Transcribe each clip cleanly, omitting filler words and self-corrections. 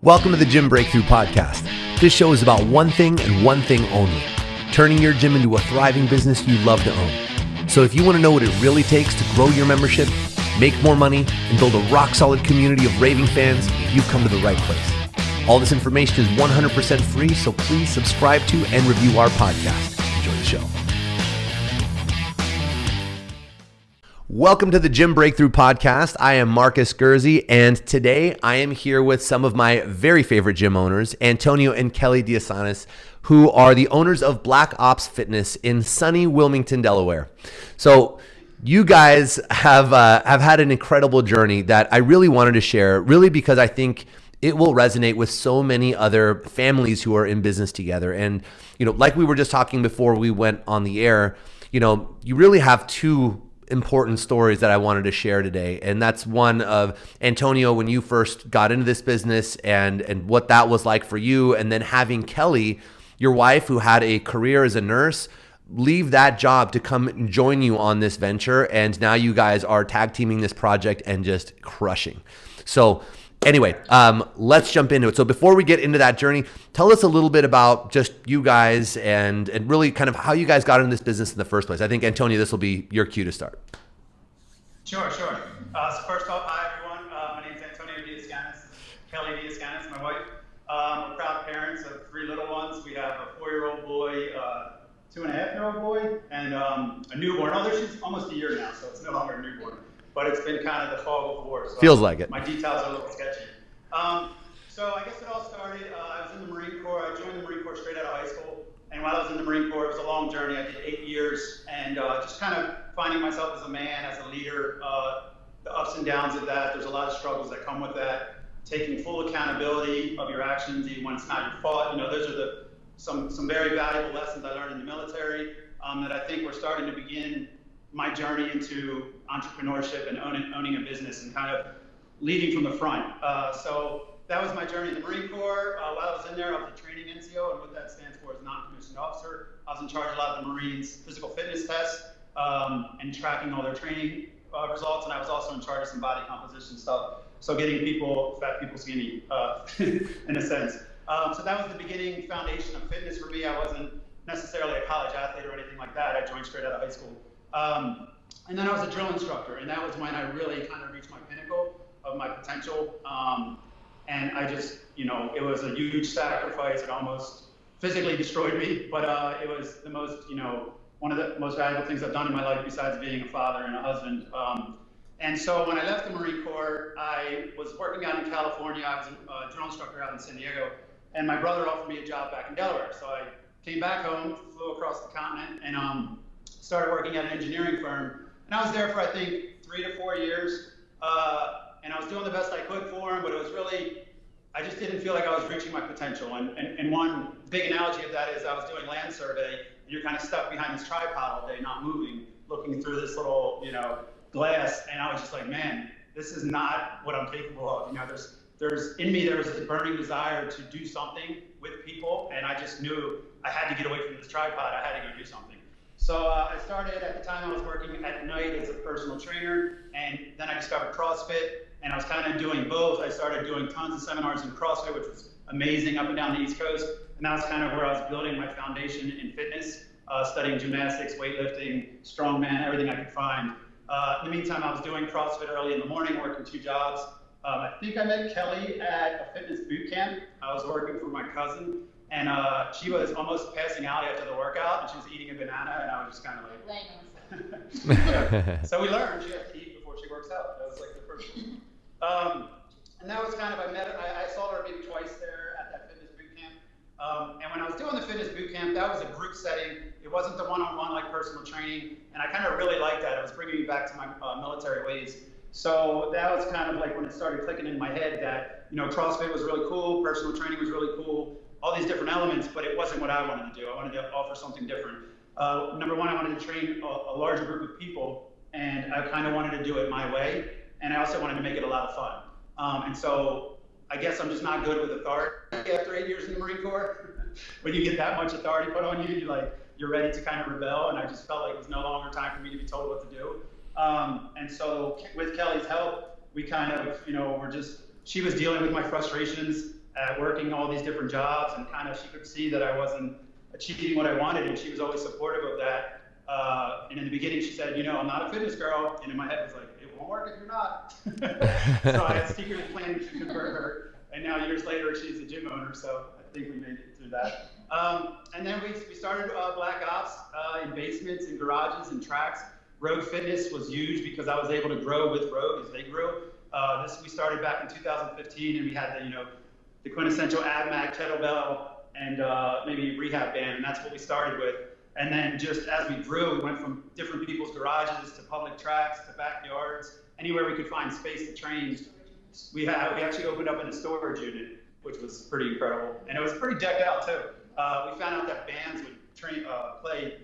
Welcome to the Gym Breakthrough Podcast. This show is about one thing and one thing only, turning your gym into a thriving business you love to own. So if you want to know what it really takes to grow your membership, make more money, and build a rock-solid community of raving fans, you've come to the right place. All this information is 100% free, so please subscribe to and review our podcast. Enjoy the show. Welcome to the Gym Breakthrough Podcast. I am Marcus Gurzy, and today I am here with some of my very favorite gym owners, Antonio and Kelly Diasanis, who are the owners of BlkOps Fitness in sunny Wilmington, Delaware. So you guys have had an incredible journey that I really wanted to share, really because I think it will resonate with so many other families who are in business together. And, like we were just talking before we went on the air, you really have two important stories that I wanted to share today. And that's one of Antonio, when you first got into this business and what that was like for you. And then having Kelly, your wife, who had a career as a nurse, leave that job to come and join you on this venture. And now you guys are tag teaming this project and just crushing. So anyway, let's jump into it. So before we get into that journey, tell us a little bit about just you guys and really kind of how you guys got into this business in the first place. I think, Antonio, this will be your cue to start. Sure. So first off, hi everyone. My name is Antonias Journey. Kelly Diasanis, my wife. We're proud parents of three little ones. We have a 4-year-old boy, 2.5-year-old boy, and a newborn. Although she's almost a year now, so it's no longer a newborn. But it's been kind of the fog of war. So feels like it. My details are a little sketchy. So I guess it all started, I was in the Marine Corps. I joined the Marine Corps straight out of high school. And while I was in the Marine Corps, it was a long journey. I did 8 years and just kind of finding myself as a man, as a leader, the ups and downs of that. There's a lot of struggles that come with that. Taking full accountability of your actions, even when it's not your fault. Those are some very valuable lessons I learned in the military that I think we're starting to begin my journey into entrepreneurship and owning a business and kind of leading from the front. So that was my journey in the Marine Corps. While I was in there, I was a training NCO, and what that stands for is non-commissioned officer. I was in charge of a lot of the Marines' physical fitness tests and tracking all their training results, and I was also in charge of some body composition stuff. So getting fat people skinny, in a sense. So that was the beginning foundation of fitness for me. I wasn't necessarily a college athlete or anything like that. I joined straight out of high school. And then I was a drill instructor, and that was when I really kind of reached my pinnacle of my potential. And I just, it was a huge sacrifice. It almost physically destroyed me, but it was the most, one of the most valuable things I've done in my life besides being a father and a husband. And so when I left the Marine Corps, I was working out in California. I was a drill instructor out in San Diego, and my brother offered me a job back in Delaware. So I came back home, flew across the continent, and started working at an engineering firm. And I was there for, I think, 3 to 4 years. And I was doing the best I could for him, but it was really, I just didn't feel like I was reaching my potential. And one big analogy of that is I was doing land survey, and you're kind of stuck behind this tripod all day, not moving, looking through this little, glass. And I was just like, man, this is not what I'm capable of. There's in me, there was this burning desire to do something with people. And I just knew I had to get away from this tripod. I had to go do something. So I started, at the time I was working at night as a personal trainer, and then I discovered CrossFit, and I was kind of doing both. I started doing tons of seminars in CrossFit, which was amazing, up and down the East Coast, and that was kind of where I was building my foundation in fitness, studying gymnastics, weightlifting, strongman, everything I could find. In the meantime, I was doing CrossFit early in the morning, working 2 jobs. I think I met Kelly at a fitness boot camp. I was working for my cousin. And she was almost passing out after the workout, and she was eating a banana, and I was just kind of like, laying on herself. Yeah. So we learned she has to eat before she works out. That was like the first one. And that was kind of, I saw her maybe twice there at that fitness boot camp. And when I was doing the fitness boot camp, that was a group setting. It wasn't the one-on-one like personal training, and I kind of really liked that. It was bringing me back to my military ways. So that was kind of like when it started clicking in my head that, CrossFit was really cool, personal training was really cool, all these different elements, but it wasn't what I wanted to do. I wanted to offer something different. Number one, I wanted to train a larger group of people, and I kind of wanted to do it my way, and I also wanted to make it a lot of fun. And so I guess I'm just not good with authority after 8 years in the Marine Corps. When you get that much authority put on you, you're ready to kind of rebel, and I just felt like it was no longer time for me to be told what to do. And so with Kelly's help, we kind of, she was dealing with my frustrations at working all these different jobs, and kind of she could see that I wasn't achieving what I wanted, and she was always supportive of that. And in the beginning, she said, I'm not a fitness girl, and in my head, it was like, it won't work if you're not. So I had secretly planned to convert her, and now years later, she's a gym owner, so I think we made it through that. And then we started BlkOps in basements and garages and tracks. Rogue Fitness was huge because I was able to grow with Rogue as they grew. We started back in 2015, and we had the quintessential ab mag kettlebell and maybe rehab band, and that's what we started with. And then just as we grew, we went from different people's garages to public tracks to backyards, anywhere we could find space to train. We actually opened up in a storage unit, which was pretty incredible, and it was pretty decked out too. We found out that bands would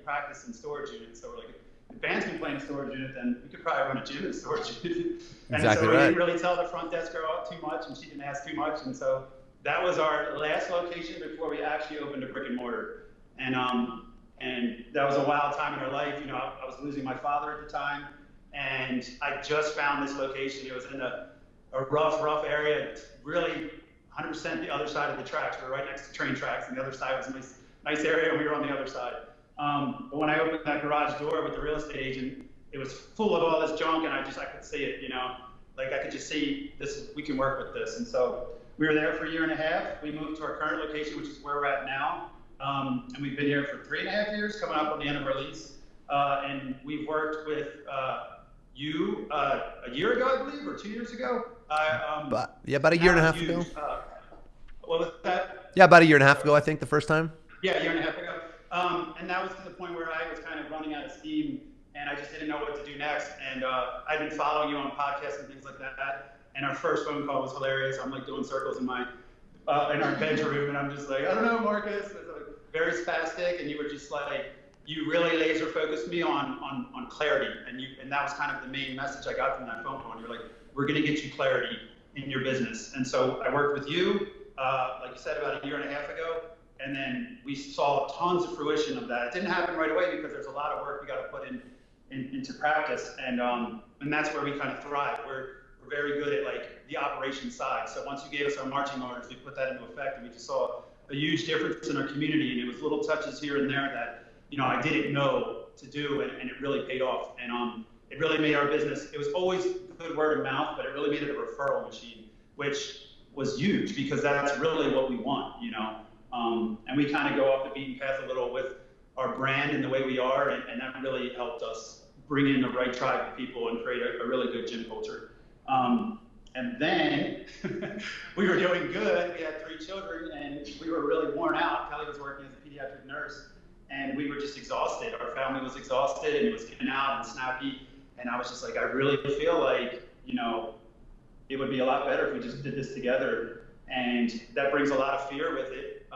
practice in storage units, so we're like, if bands can play in a storage unit, then we could probably run a gym in a storage unit. And exactly so right. We didn't really tell the front desk girl too much, and she didn't ask too much, and so that was our last location before we actually opened a brick and mortar. And that was a wild time in our life. I was losing my father at the time, and I just found this location. It was in a rough area, really 100% the other side of the tracks. We were right next to train tracks, and the other side was a nice area, and we were on the other side. But when I opened that garage door with the real estate agent, it was full of all this junk, and I could see it, like I could just see this, we can work with this. And so we were there for a year and a half. We moved to our current location, which is where we're at now. And we've been here for 3.5 years, coming up on the end of our lease. And we've worked with you a year ago, I believe, or 2 years ago. About a year and a half ago. What was that? Yeah, about a year and a half ago, I think, the first time. Yeah, a year and a half ago. And that was to the point where I was kind of running out of steam, and I just didn't know what to do next. And I've been following you on podcasts and things like that. And our first phone call was hilarious. I'm like doing circles in our bedroom, and I'm just like, I don't know, Marcus. It's like very spastic, and you were just like, you really laser focused me on clarity, and that was kind of the main message I got from that phone call. And you're like, we're going to get you clarity in your business. And so I worked with you, like you said, about a year and a half ago. And then we saw tons of fruition of that. It didn't happen right away because there's a lot of work we got to put into practice, and that's where we kind of thrive. We're very good at like the operation side. So once you gave us our marching orders, we put that into effect, and we just saw a huge difference in our community. And it was little touches here and there that I didn't know to do, and it really paid off. And it really made our business. It was always good word of mouth, but it really made it a referral machine, which was huge because that's really what we want, And we kind of go off the beaten path a little with our brand and the way we are, and that really helped us bring in the right tribe of people and create a really good gym culture. And then we were doing good. We had 3 children, and we were really worn out. Kelly was working as a pediatric nurse, and we were just exhausted. Our family was exhausted, and it was getting out and snappy. And I was just like, I really feel like, it would be a lot better if we just did this together. And that brings a lot of fear with it.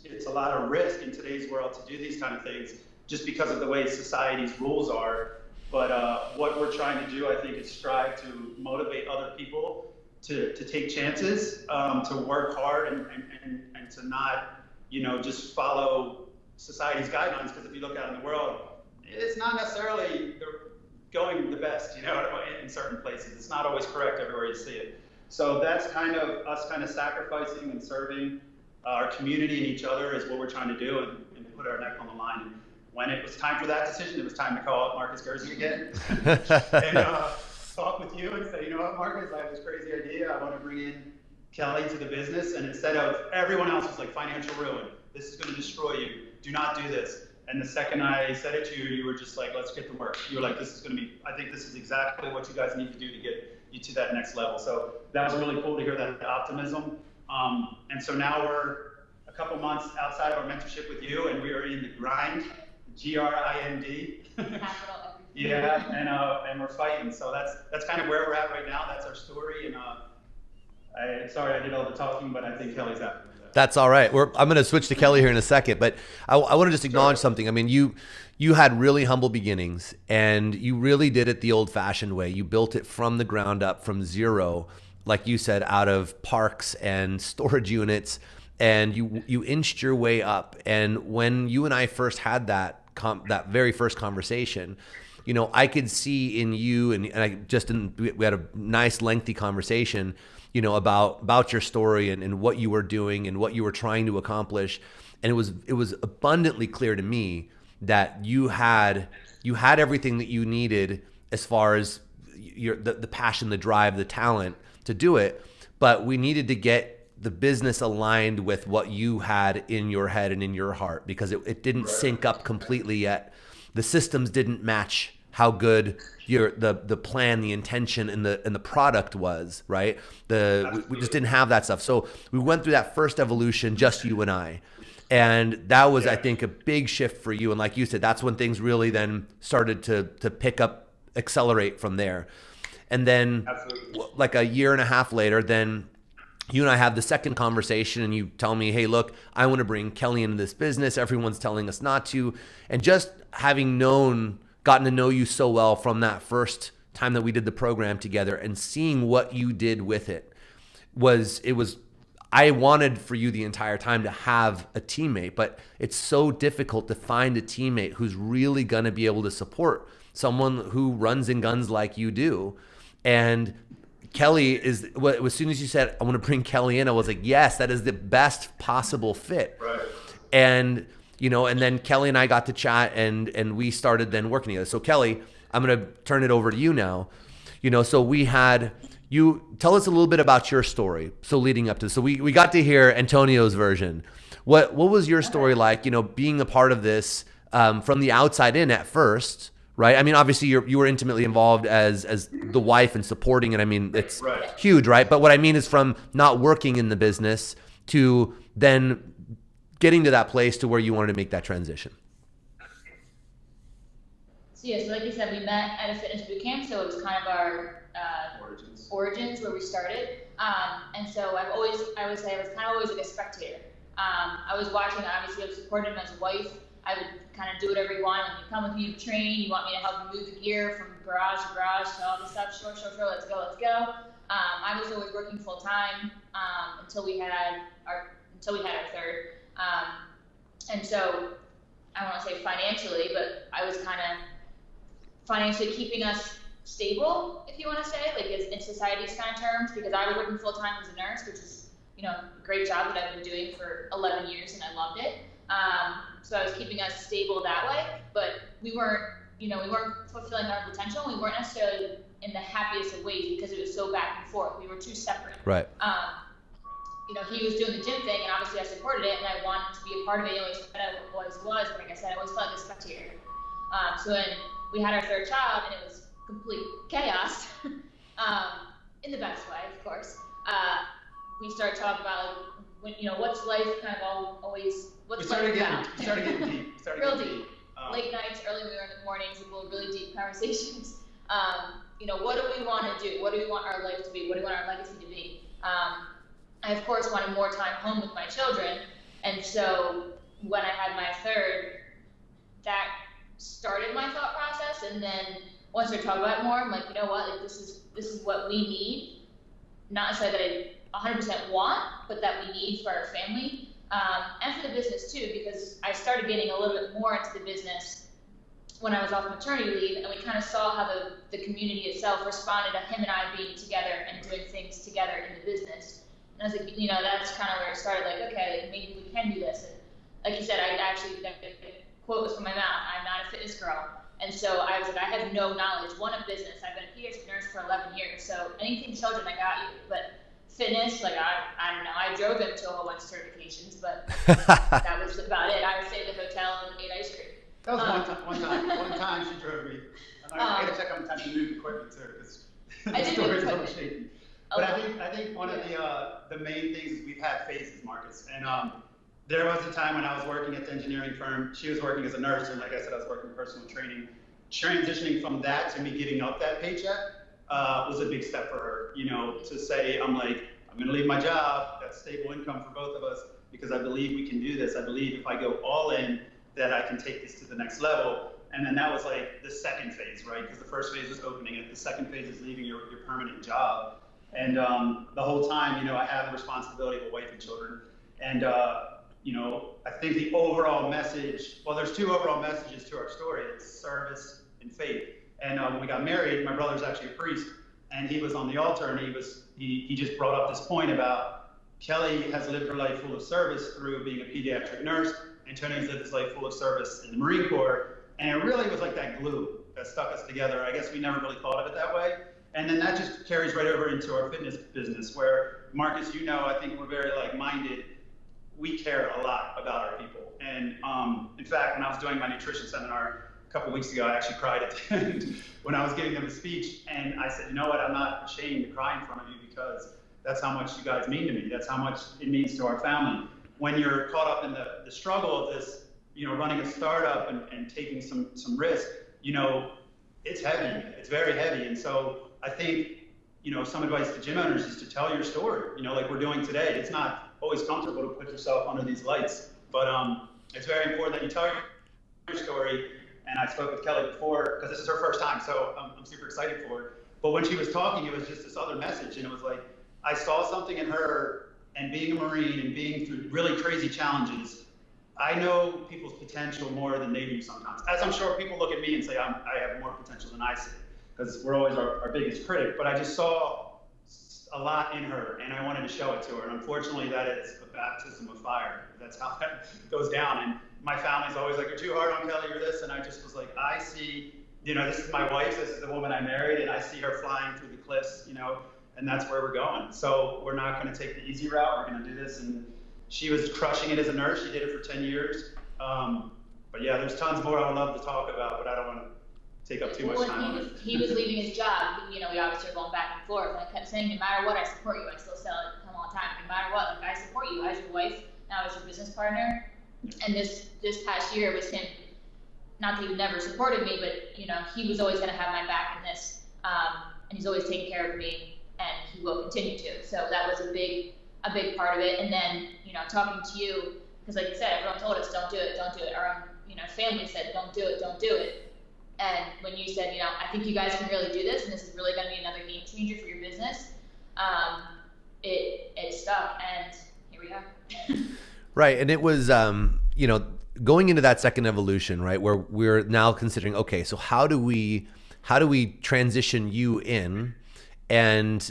It's a lot of risk in today's world to do these kind of things just because of the way society's rules are. But what we're trying to do, I think, is strive to motivate other people to take chances, to work hard and to not, just follow society's guidelines. Because if you look out in the world, it's not necessarily going the best, in certain places. It's not always correct everywhere you see it. So that's kind of us kind of sacrificing and serving our community and each other is what we're trying to do, and put our neck on the line. And when it was time for that decision, it was time to call up Marcus Gersey again and talk with you and say, you know what, Marcus, I have this crazy idea. I want to bring in Kelly to the business. And instead of everyone else was like financial ruin, this is going to destroy you. Do not do this. And the second I said it to you, you were just like, let's get to work. You were like, I think this is exactly what you guys need to do to get you to that next level. So that was really cool to hear that optimism. And so now we're a couple months outside of our mentorship with you, and we are in the grind, G-R-I-N-D. Yeah, and we're fighting. So that's kind of where we're at right now. That's our story. And sorry I did all the talking, but I think Kelly's after me. That's all right. I'm going to switch to Kelly here in a second, but I want to just acknowledge something. I mean, you had really humble beginnings, and you really did it the old-fashioned way. You built it from the ground up, from zero, like you said, out of parks and storage units, and you inched your way up. And when you and I first had that very first conversation, I could see in you, and we had a nice lengthy conversation, about your story and what you were doing and what you were trying to accomplish. And it was abundantly clear to me that you had everything that you needed as far as the passion, the drive, the talent to do it. But we needed to get the business aligned with what you had in your head and in your heart, because it didn't sync up completely yet. The systems didn't match how good the plan, the intention, and the product was, right? We just didn't have that stuff. So we went through that first evolution, just you and I. And that was, I think, a big shift for you. And like you said, that's when things really then started to pick up, accelerate from there. And then like a year and a half later, then you and I have the second conversation, and you tell me, hey, look, I want to bring Kelly into this business. Everyone's telling us not to. And just having gotten to know you so well from that first time that we did the program together and seeing what you did with it I wanted for you the entire time to have a teammate, but it's so difficult to find a teammate who's really going to be able to support someone who runs and guns like you do. And Kelly as soon as you said, I want to bring Kelly in, I was like, yes, that is the best possible fit. Right. And, and then Kelly and I got to chat and we started then working together. So Kelly, I'm going to turn it over to you now. So we had you tell us a little bit about your story. So leading up to this, so we got to hear Antonio's version. What was your story like, being a part of this from the outside in at first? Right. I mean, obviously you were intimately involved as the wife and supporting it. I mean, it's huge, right? But what I mean is from not working in the business to then getting to that place to where you wanted to make that transition. So like you said, we met at a fitness boot camp. So it was kind of our origins where we started. And so I would say I was kind of always like a spectator. I was watching, obviously I was supporting him as a wife. I would kind of do whatever you want. Like, you come with me to train. You want me to help you move the gear from garage to garage to all this stuff. Sure. Let's go. I was always working full time until we had our third. And so I don't want to say financially, but I was kind of financially keeping us stable, if you want to say, like in society's kind of terms, because I was working full time as a nurse, which is a great job that I've been doing for 11 years, and I loved it. So I was keeping us stable that way, but we weren't fulfilling our potential. We weren't necessarily in the happiest of ways because it was so back and forth. We were too separate. Right. He was doing the gym thing, and obviously I supported it, and I wanted to be a part of it. I always was, but like I said, I always felt like a spectator. So when we had our third child, and it was complete chaos, in the best way, of course. We started talking about what's life kind of always. What's life about? We started getting deep. Real deep. Late nights, early in the mornings, really deep conversations. What do we want to do? What do we want our life to be? What do we want our legacy to be? I, of course, wanted more time home with my children. And so when I had my third, that started my thought process. And then once I talk about it more, I'm like, you know what? Like, this is what we need. Not necessarily that I 100% want, but that we need for our family. And for the business too, because I started getting a little bit more into the business when I was off maternity leave, and we kind of saw how the community itself responded to him and I being together and doing things together in the business. And I was like, that's kind of where it started, like, okay, like maybe we can do this. And like you said, the quote was from my mouth, I'm not a fitness girl. And so I was like, I have no knowledge, one, of business. I've been a pediatric nurse for 11 years, so anything children, I got you. But fitness, like I don't know. I drove him to a whole bunch of certifications, but that was about it. I would stay at the hotel and ate ice cream. That was one time she drove me. I got to check on the time to move equipment too, because the story's a little shaky. But I think one of the main things is we've had phases, Marcus. And there was a time when I was working at the engineering firm. She was working as a nurse, and like I said, I was working personal training. Transitioning from that to me getting up that paycheck was a big step for her, to say, I'm going to leave my job, that's stable income for both of us, because I believe we can do this. I believe if I go all in, that I can take this to the next level. And then that was like the second phase, right? Because the first phase is opening it. The second phase is leaving your permanent job. And the whole time, I have the responsibility of a wife and children. And, I think the overall message, there's two overall messages to our story. It's service and faith. And when we got married, my brother's actually a priest. and he was on the altar, and he just brought up this point about Kelly has lived her life full of service through being a pediatric nurse. Antonia's lived his life full of service in the Marine Corps, and it really was like that glue that stuck us together. I guess we never really thought of it that way. And then that just carries right over into our fitness business, where, Marcus, I think we're very like-minded. We care a lot about our people. And in fact, when I was doing my nutrition seminar a couple weeks ago, I actually cried at the end when I was giving them a speech. And I said, you know what, I'm not ashamed to cry in front of you, because that's how much you guys mean to me. That's how much it means to our family. When you're caught up in the struggle of this, running a startup and taking some risk, it's heavy. It's very heavy. And so I think, some advice to gym owners is to tell your story, like we're doing today. It's not always comfortable to put yourself under these lights, but it's very important that you tell your story. And I spoke with Kelly before, because this is her first time, so I'm super excited for it. But when she was talking, it was just this other message, and it was like, I saw something in her, and being a Marine and being through really crazy challenges, I know people's potential more than they do sometimes. As I'm sure people look at me and say I have more potential than I see, because we're always our biggest critic. But I just saw a lot in her, and I wanted to show it to her. And unfortunately, that is a baptism of fire. That's how that goes down. And my family's always like, you're too hard on Kelly, you're this. And I just was like, I see, this is my wife, this is the woman I married, and I see her flying through the cliffs, and that's where we're going. So we're not going to take the easy route. We're going to do this. And she was crushing it as a nurse. She did it for 10 years. But yeah, there's tons more I would love to talk about, but I don't want to take up too much time on it. He was leaving his job. We obviously were going back and forth. And I kept saying, no matter what, I support you. I still tell him all the time, no matter what, I support you as your wife, now as your business partner. And this past year was him, not that he never supported me, but he was always going to have my back in this. And he's always taken care of me, and he will continue to. So that was a big part of it. And then, talking to you, because like you said, everyone told us, don't do it. Our own, family said, don't do it. And when you said, I think you guys can really do this, and this is really going to be another game changer for your business, it stuck, and here we are. Right. And it was, going into that second evolution, right, where we're now considering, okay, so how do we transition you in? And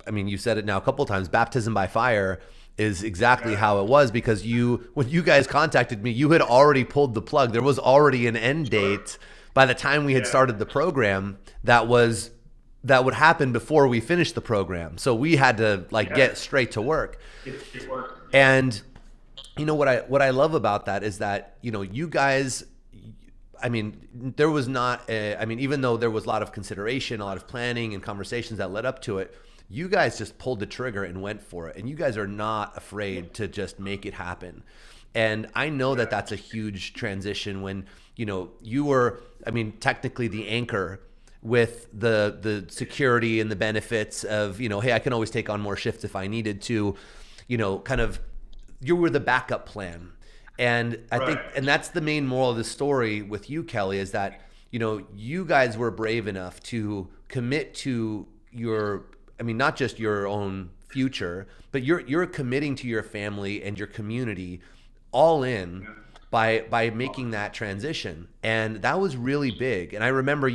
you said it now a couple of times, baptism by fire is exactly how it was, because when you guys contacted me, you had already pulled the plug. There was already an end date by the time we had started the program that would happen before we finished the program. So we had to get straight to work. And what I love about that is that, you guys, there was not, even though there was a lot of consideration, a lot of planning and conversations that led up to it, you guys just pulled the trigger and went for it. And you guys are not afraid to just make it happen. And I know that that's a huge transition when, you were, technically the anchor with the security and the benefits of, hey, I can always take on more shifts if I needed to, kind of, you were the backup plan. And I think, and that's the main moral of the story with you, Kelly, is that, you guys were brave enough to commit to your, not just your own future, but you're committing to your family and your community all in by making that transition. And that was really big. And I remember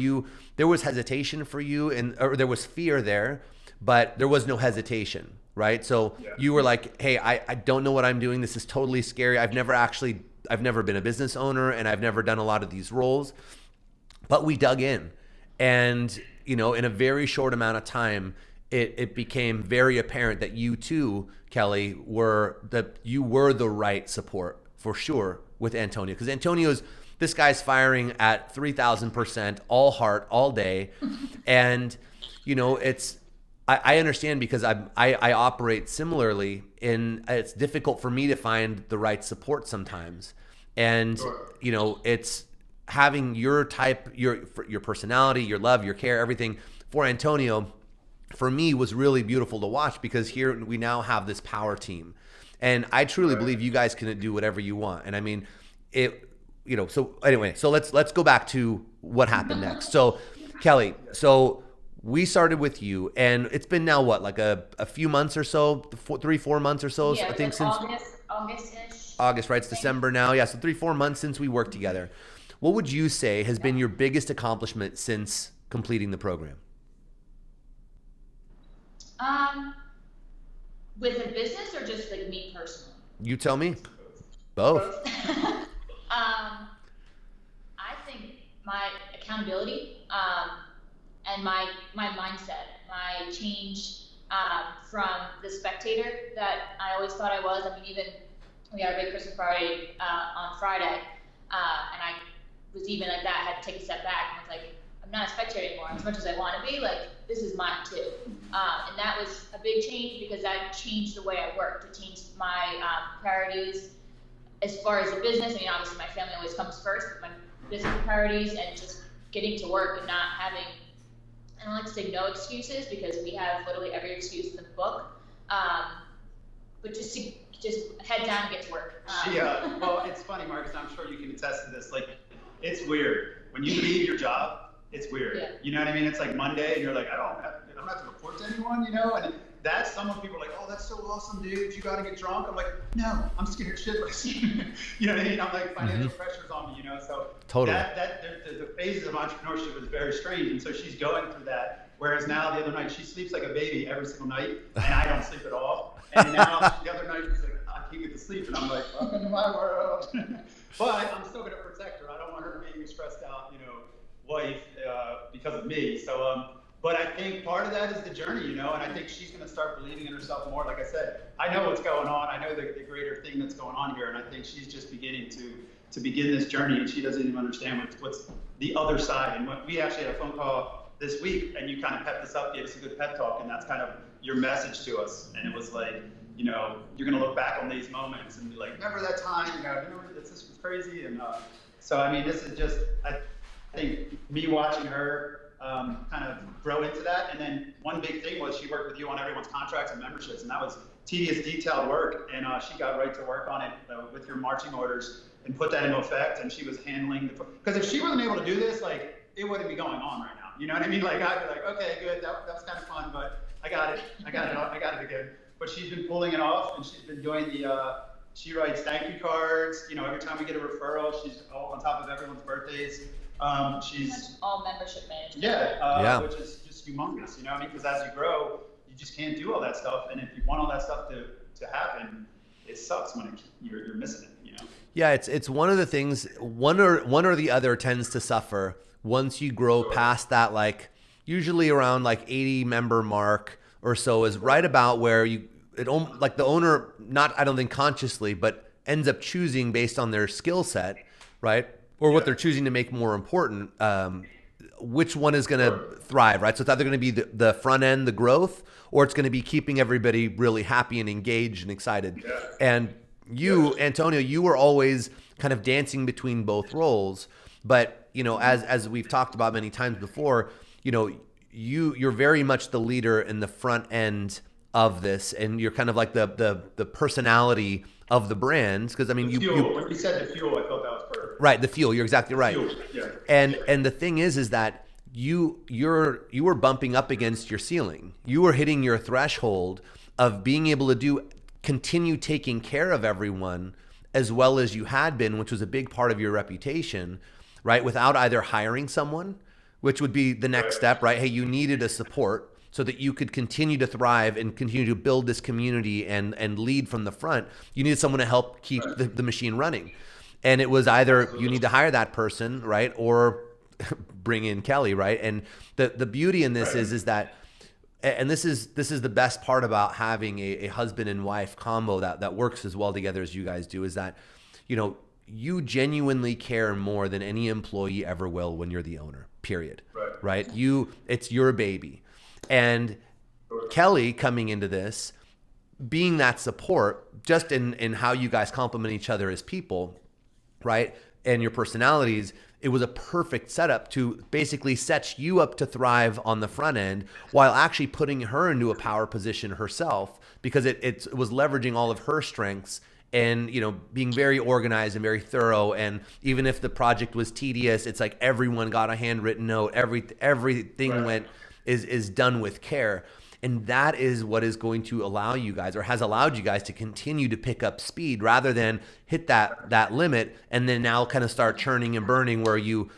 there was hesitation for you, or there was fear there, but there was no hesitation. Right. So you were like, hey, I don't know what I'm doing. This is totally scary. I've never been a business owner, and I've never done a lot of these roles, but we dug in, and, in a very short amount of time, it became very apparent that you too, Kelly, you were the right support for sure with Antonio, because Antonio's, this guy's firing at 3,000%, all heart, all day. And, I understand, because I operate similarly, and it's difficult for me to find the right support sometimes. And, it's having your type, your personality, your love, your care, everything for Antonio, for me, was really beautiful to watch, because here we now have this power team. And I truly believe you guys can do whatever you want. And so anyway, so let's go back to what happened next. So Kelly, we started with you, and it's been now what, like a few months or so, 3-4 months or so, I think, since August, right? It's December now. Yeah. So 3-4 months since we worked together. What would you say has been your biggest accomplishment since completing the program? Um, with a business or just like me personally? You tell me. Both. I think my accountability, and my mindset, my change, from the spectator that I always thought I was. I mean, even we had a big Christmas party on Friday, and I was even like that. I had to take a step back and was like, I'm not a spectator anymore. As much as I want to be, like, this is mine too. And that was a big change because that changed the way I worked. It changed my priorities as far as the business. I mean, obviously my family always comes first, but my business priorities and just getting to work and not having, I don't like to say no excuses because we have literally every excuse in the book. But just to head down and get to work. Well, it's funny, Marcus, I'm sure you can attest to this. Like, it's weird. When you leave your job, it's weird. Yeah. You know what I mean? It's like Monday and you're like, I don't have to report to anyone, you know? And that's someone people are like, oh, that's so awesome, dude. You got to get drunk. I'm like, no, I'm scared shitless. You know what I mean? I'm like, financial pressure's on me, you know? So Totally. The phases of entrepreneurship is very strange. And so she's going through that. Whereas now the other night, she sleeps like a baby every single night and I don't sleep at all. And now the other night, she's like, I can't get to sleep. And I'm like, welcome to my world. But I'm still going to protect her. I don't want her to be stressed out, you know, wife because of me. So, but I think part of that is the journey, you know, and I think she's going to start believing in herself more. Like I said, I know what's going on. I know the greater thing that's going on here. And I think she's just beginning to begin this journey, and she doesn't even understand what's the other side. And we actually had a phone call this week, and you kind of pepped us up, gave us a good pep talk, and that's kind of your message to us. And it was like, you know, you're going to look back on these moments and be like, remember that time? You know, remember this was crazy. And so, I mean, this is just, I think me watching her kind of grow into that. And then one big thing was she worked with you on everyone's contracts and memberships, and that was tedious, detailed work. And she got right to work on it with your marching orders and put that into effect. And she was handling because if she wasn't able to do this, like, it wouldn't be going on right now. You know what I mean? Like, I'd be like, okay, good, that was kind of fun, but I got it again. But she's been pulling it off, and she's been doing she writes thank you cards. You know, every time we get a referral, she's all on top of everyone's birthdays. She's all membership management. Which is just humongous. You know what I mean? Because as you grow, you just can't do all that stuff. And if you want all that stuff to happen, it sucks when you're missing it. You know? Yeah, it's one of the things. One or the other tends to suffer once you grow past that. Like usually around like 80 member mark or so is right about where like the owner, not I don't think consciously, but ends up choosing based on their skill set, right? Or what they're choosing to make more important, which one is going to thrive, right? So it's either going to be the front end, the growth, or it's going to be keeping everybody really happy and engaged and excited. Yeah. And you, Antonio, you were always kind of dancing between both roles. But, you know, as we've talked about many times before, you know, you're very much the leader in the front end of this, and you're kind of like the personality of the brands. Because I mean, when you said the fuel, I thought that was perfect. Right, the fuel. You're exactly right. Yeah. And the thing is that you were bumping up against your ceiling. You were hitting your threshold of being able to continue taking care of everyone as well as you had been, which was a big part of your reputation, right? Without either hiring someone, which would be the next step, right? Hey, you needed a support so that you could continue to thrive and continue to build this community and lead from the front. You needed someone to help keep the machine running. And it was either you need to hire that person, right? Or bring in Kelly, right? And the beauty in this is that, and this is the best part about having a husband and wife combo that works as well together as you guys do, is that, you know, you genuinely care more than any employee ever will when you're the owner, period. Right? It's your baby. And Kelly coming into this, being that support, just in how you guys complement each other as people, right? And your personalities, it was a perfect setup to basically set you up to thrive on the front end while actually putting her into a power position herself, because it was leveraging all of her strengths and, you know, being very organized and very thorough. And even if the project was tedious, it's like everyone got a handwritten note. Everything is done with care. And that is what is going to allow you guys, or has allowed you guys, to continue to pick up speed rather than hit that limit and then now kind of start churning and burning, where you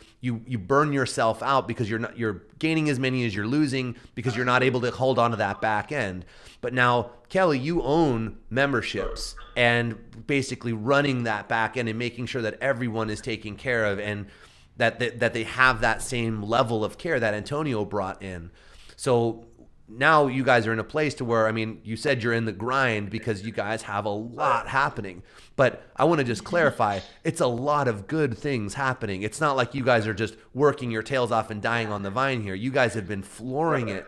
burn yourself out because you're gaining as many as you're losing because you're not able to hold on to that back end. But now, Kelly, you own memberships and basically running that back end and making sure that everyone is taken care of and that they have that same level of care that Antonio brought in. So now you guys are in a place to where, I mean, you said you're in the grind because you guys have a lot happening. But I want to just clarify, it's a lot of good things happening. It's not like you guys are just working your tails off and dying on the vine here. You guys have been flooring it,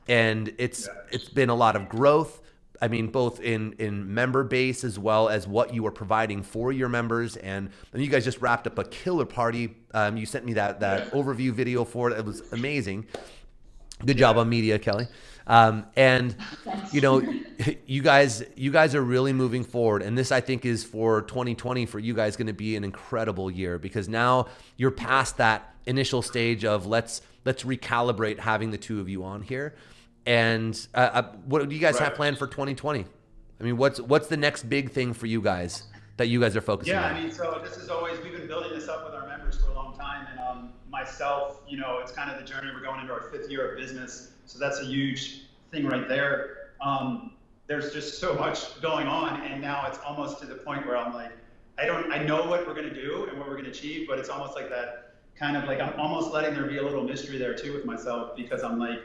and it's been a lot of growth. I mean, both in member base as well as what you are providing for your members. And you guys just wrapped up a killer party. You sent me that overview video for it. It was amazing. Good job on media, Kelly. And you know, you guys are really moving forward. And this, I think, is for 2020 for you guys going to be an incredible year, because now you're past that initial stage of let's recalibrate having the two of you on here. And what do you guys have planned for 2020? I mean, what's the next big thing for you guys that you guys are focusing on? Yeah, I mean, so this is always, we've been building this up with our members for a long time. And myself, you know, it's kind of the journey. We're going into our 5th year of business. So that's a huge thing right there. There's just so much going on. And now it's almost to the point where I'm like, I know what we're going to do and what we're going to achieve, but it's almost like that kind of like, I'm almost letting there be a little mystery there too with myself, because I'm like,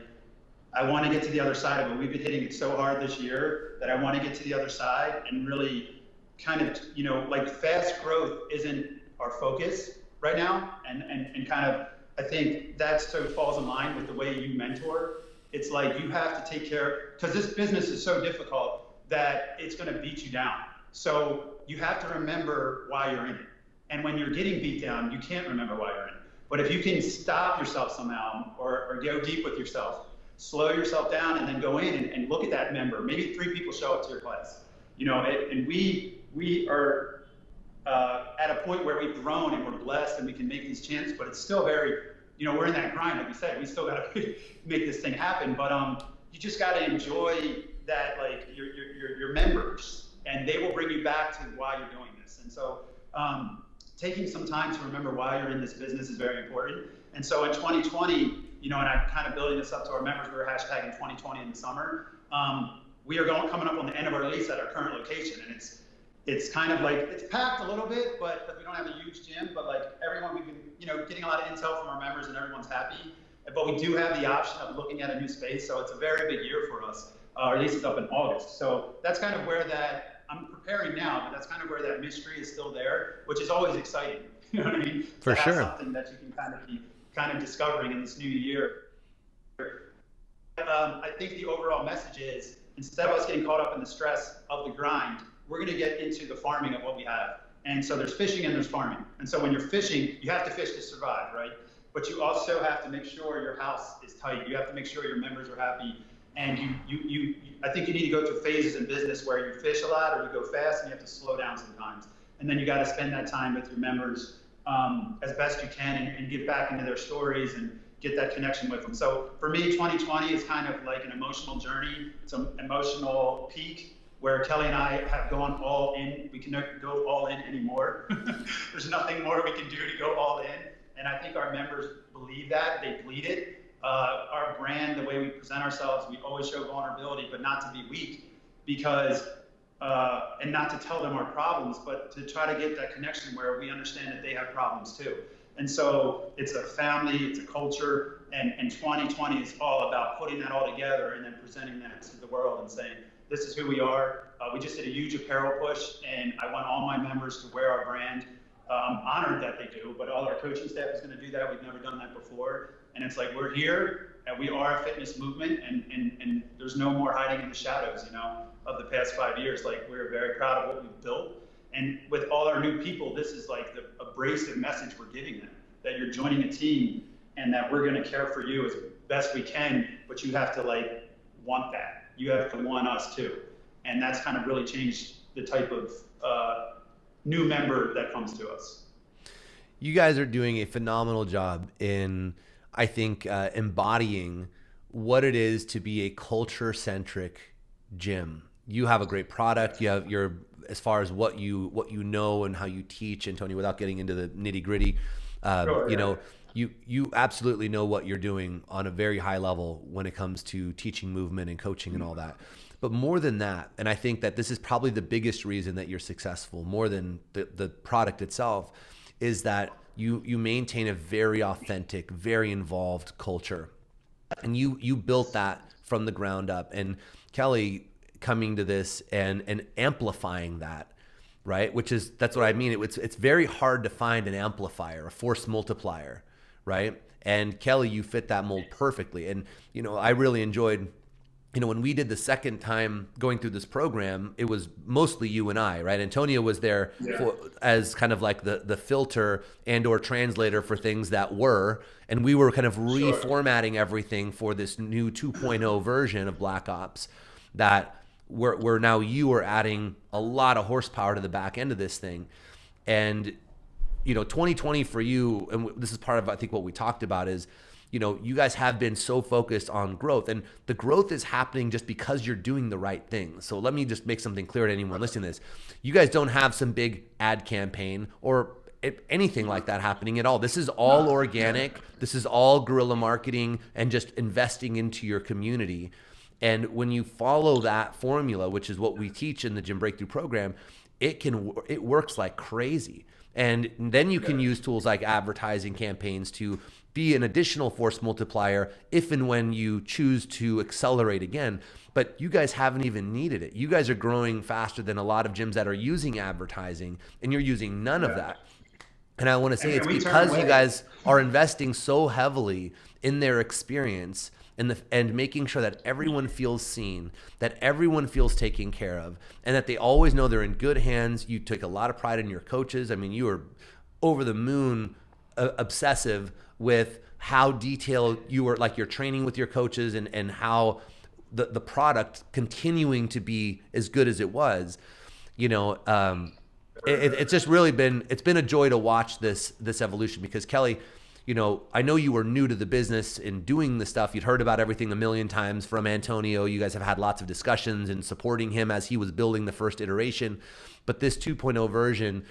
I want to get to the other side of it. We've been hitting it so hard this year that I want to get to the other side and really kind of, you know, like fast growth isn't our focus right now. And kind of, I think that so falls in line with the way you mentor. It's like you have to take care, because this business is so difficult that it's going to beat you down. So you have to remember why you're in it. And when you're getting beat down, you can't remember why you're in it. But if you can stop yourself somehow or go deep with yourself, slow yourself down, and then go in and look at that member. Maybe 3 people show up to your class, you know, and we are at a point where we've grown and we're blessed and we can make these chances, but it's still very, you know, we're in that grind. Like we said, we still got to make this thing happen, but you just got to enjoy that, like your members, and they will bring you back to why you're doing this. And so taking some time to remember why you're in this business is very important. And so in 2020, you know, and I'm kind of building this up to our members, we were hashtagging 2020 in the summer. We are coming up on the end of our lease at our current location, and it's kind of like, it's packed a little bit, but we don't have a huge gym, but like everyone, we've been, you know, getting a lot of intel from our members and everyone's happy. But we do have the option of looking at a new space, so it's a very big year for us. Our lease is up in August. So that's kind of where that, I'm preparing now, but that's kind of where that mystery is still there, which is always exciting. You know what I mean? For sure. Something that you can kind of keep discovering in this new year. I think the overall message is, instead of us getting caught up in the stress of the grind, we're going to get into the farming of what we have. And so there's fishing and there's farming. And so when you're fishing, you have to fish to survive, right? But you also have to make sure your house is tight. You have to make sure your members are happy. And I think you need to go through phases in business where you fish a lot or you go fast and you have to slow down sometimes. And then you got to spend that time with your members as best you can and get back into their stories and get that connection with them. So for me, 2020 is kind of like an emotional journey. It's an emotional peak where Kelly and I have gone all in. We cannot go all in anymore. There's nothing more we can do to go all in. And I think our members believe that. They bleed it. Our brand, the way we present ourselves, we always show vulnerability, but not to be weak, because and not to tell them our problems, but to try to get that connection where we understand that they have problems too. And so it's a family, it's a culture, and 2020 is all about putting that all together and then presenting that to the world and saying, this is who we are. We just did a huge apparel push, and I want all my members to wear our brand. I'm honored that they do, but all our coaching staff is going to do that. We've never done that before. And it's like, we're here, and we are a fitness movement, and there's no more hiding in the shadows, you know, of the past 5 years. Like, we're very proud of what we've built. And with all our new people, this is like the abrasive message we're giving them, that you're joining a team and that we're going to care for you as best we can, but you have to like want that. You have to want us too. And that's kind of really changed the type of new member that comes to us. You guys are doing a phenomenal job in, I think, embodying what it is to be a culture centric gym. You have a great product. You have your, as far as what you know and how you teach, and Tony, without getting into the nitty gritty, Sure, you yeah. know, you absolutely know what you're doing on a very high level when it comes to teaching movement and coaching and all that. But more than that, and I think that this is probably the biggest reason that you're successful, more than the product itself, is that you maintain a very authentic, very involved culture. And you built that from the ground up. And Kelly coming to this and amplifying that, right? That's what I mean. It's very hard to find an amplifier, a force multiplier, right? And Kelly, you fit that mold perfectly. And I really enjoyed, when we did the second time going through this program, it was mostly you and I, right? Antonio was there as kind of like the filter and or translator for things that were, and we were kind of reformatting everything for this new 2.0 version of BlkOps that where now you are adding a lot of horsepower to the back end of this thing. And 2020 for you, and this is part of I think what we talked about, is you guys have been so focused on growth, and the growth is happening just because you're doing the right things. So let me just make something clear to anyone listening to this. You guys don't have some big ad campaign or anything like that happening at all. This is all organic. This is all guerrilla marketing and just investing into your community. And when you follow that formula, which is what we teach in the Gym Breakthrough program, it works like crazy. And then you can use tools like advertising campaigns to be an additional force multiplier if and when you choose to accelerate again. But you guys haven't even needed it. You guys are growing faster than a lot of gyms that are using advertising, and you're using none of that. And I want to say it's because you guys are investing so heavily in their experience and making sure that everyone feels seen, that everyone feels taken care of, and that they always know they're in good hands. You take a lot of pride in your coaches. I mean, you are over the moon obsessive with how detailed you are, like your training with your coaches, and how the product continuing to be as good as it was. It's just really been a joy to watch this evolution, because Kelly, I know you were new to the business in doing the stuff. You'd heard about everything a million times from Antonio. You guys have had lots of discussions and supporting him as he was building the first iteration. But this 2.0 version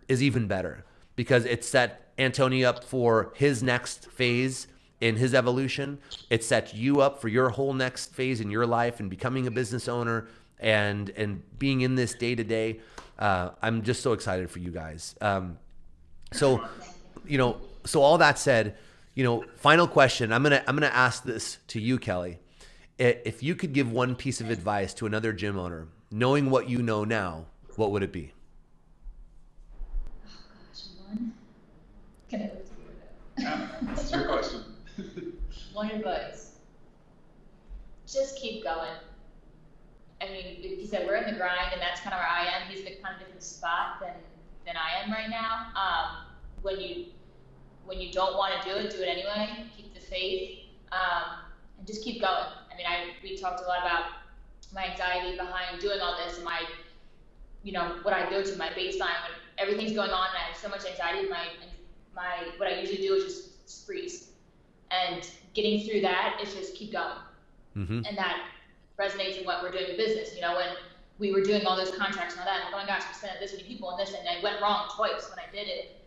is even better, because it set Antonio up for his next phase in his evolution. It sets you up for your whole next phase in your life and becoming a business owner and being in this day to day. I'm just so excited for you guys. So all that said, final question. I'm gonna ask this to you, Kelly. If you could give one piece of advice to another gym owner, knowing what you know now, what would it be? Oh gosh, one. Can I look to you? Yeah, that's your question. One advice. Just keep going. I mean, he said we're in the grind, and that's kind of where I am. He's in a kind of different spot than I am right now. When you don't want to do it anyway. Keep the faith, and just keep going. I mean, we talked a lot about my anxiety behind doing all this, and what I go to, my baseline when everything's going on, and I have so much anxiety. My what I usually do is just freeze, and getting through that is just keep going, and that resonates in what we're doing in business. When we were doing all those contracts and all that, I'm like, oh my gosh, I spent this many people on this, and I went wrong twice when I did it.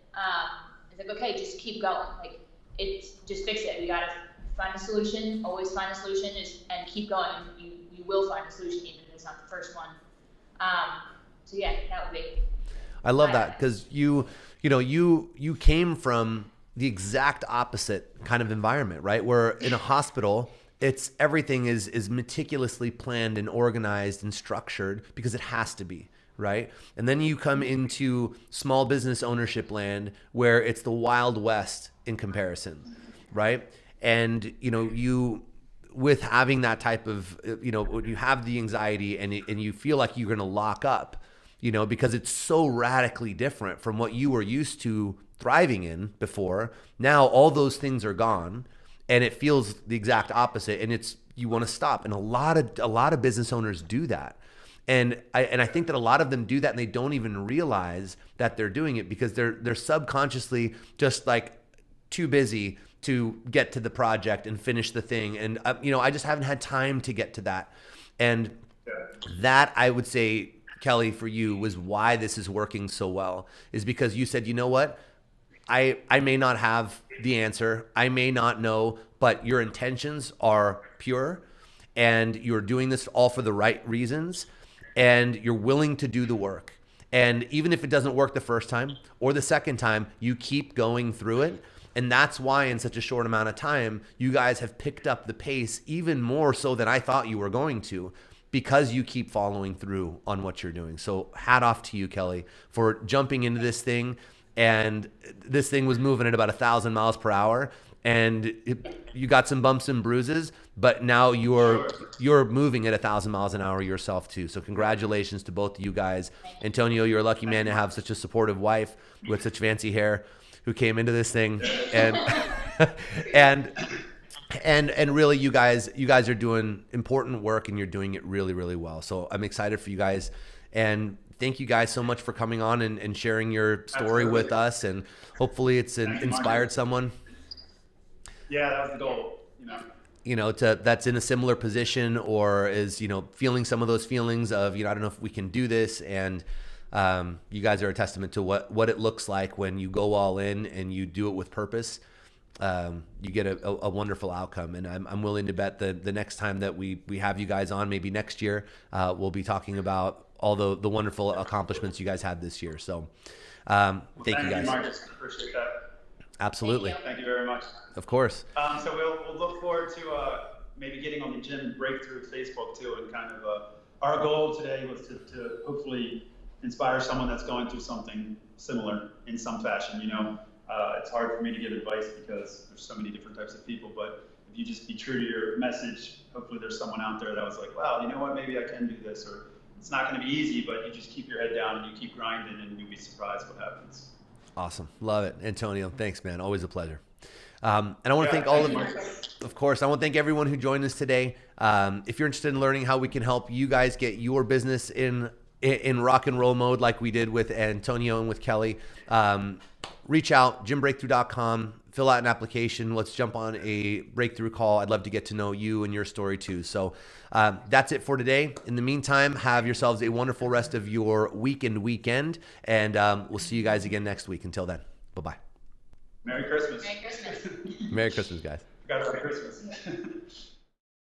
It's like, okay, just keep going. Like, just fix it. We gotta find a solution. Always find a solution, and keep going. You will find a solution, even if it's not the first one. So yeah, that would be. I love that, because you came from the exact opposite kind of environment, right? Where in a hospital, everything is meticulously planned and organized and structured because it has to be. Right? And then you come into small business ownership land where it's the Wild West in comparison, right? And, you, with having that type of, you have the anxiety and you feel like you're going to lock up, because it's so radically different from what you were used to thriving in before. Now all those things are gone, and it feels the exact opposite, and you want to stop. And a lot of business owners do that. And I think that a lot of them do that, and they don't even realize that they're doing it, because they're subconsciously just like too busy to get to the project and finish the thing. And, I just haven't had time to get to that. And that, I would say, Kelly, for you, was why this is working so well, is because you said, you know what? I may not have the answer. I may not know, but your intentions are pure and you're doing this all for the right reasons and you're willing to do the work. And even if it doesn't work the first time or the second time, you keep going through it. And that's why in such a short amount of time, you guys have picked up the pace even more so than I thought you were going to, because you keep following through on what you're doing. So hat off to you, Kelly, for jumping into this thing. And this thing was moving at about 1,000 miles per hour. And you got some bumps and bruises, but now you're moving at 1,000 miles an hour yourself too. So congratulations to both of you guys. Antonio, you're a lucky man to have such a supportive wife with such fancy hair who came into this thing, and and really you guys are doing important work and you're doing it really, really well. So I'm excited for you guys, and thank you guys so much for coming on and sharing your story with us, and hopefully it's inspired someone. Yeah, that was the goal, that's in a similar position or is, feeling some of those feelings of, I don't know if we can do this. And you guys are a testament to what it looks like when you go all in and you do it with purpose. You get a wonderful outcome. And I'm willing to bet the next time that we have you guys on, maybe next year, we'll be talking about all the wonderful accomplishments you guys had this year. So thank you guys. Marcus. Appreciate that. Absolutely. Thank you very much. Of course. So we'll look forward to maybe getting on the Gym Breakthrough Facebook too, and kind of our goal today was to hopefully inspire someone that's going through something similar in some fashion. It's hard for me to give advice because there's so many different types of people, but if you just be true to your message, hopefully there's someone out there that was like, wow, you know what, maybe I can do this, or it's not going to be easy, but you just keep your head down and you keep grinding and you'll be surprised what happens. Awesome. Love it. Antonio, thanks, man. Always a pleasure. And I want to thank all of course, I want to thank everyone who joined us today. If you're interested in learning how we can help you guys get your business in rock and roll mode like we did with Antonio and with Kelly, reach out, gymbreakthrough.com, fill out an application. Let's jump on a breakthrough call. I'd love to get to know you and your story too. So that's it for today. In the meantime, have yourselves a wonderful rest of your week and weekend, and we'll see you guys again next week. Until then, bye-bye. Merry Christmas. Merry Christmas. Merry Christmas, guys. Merry Christmas.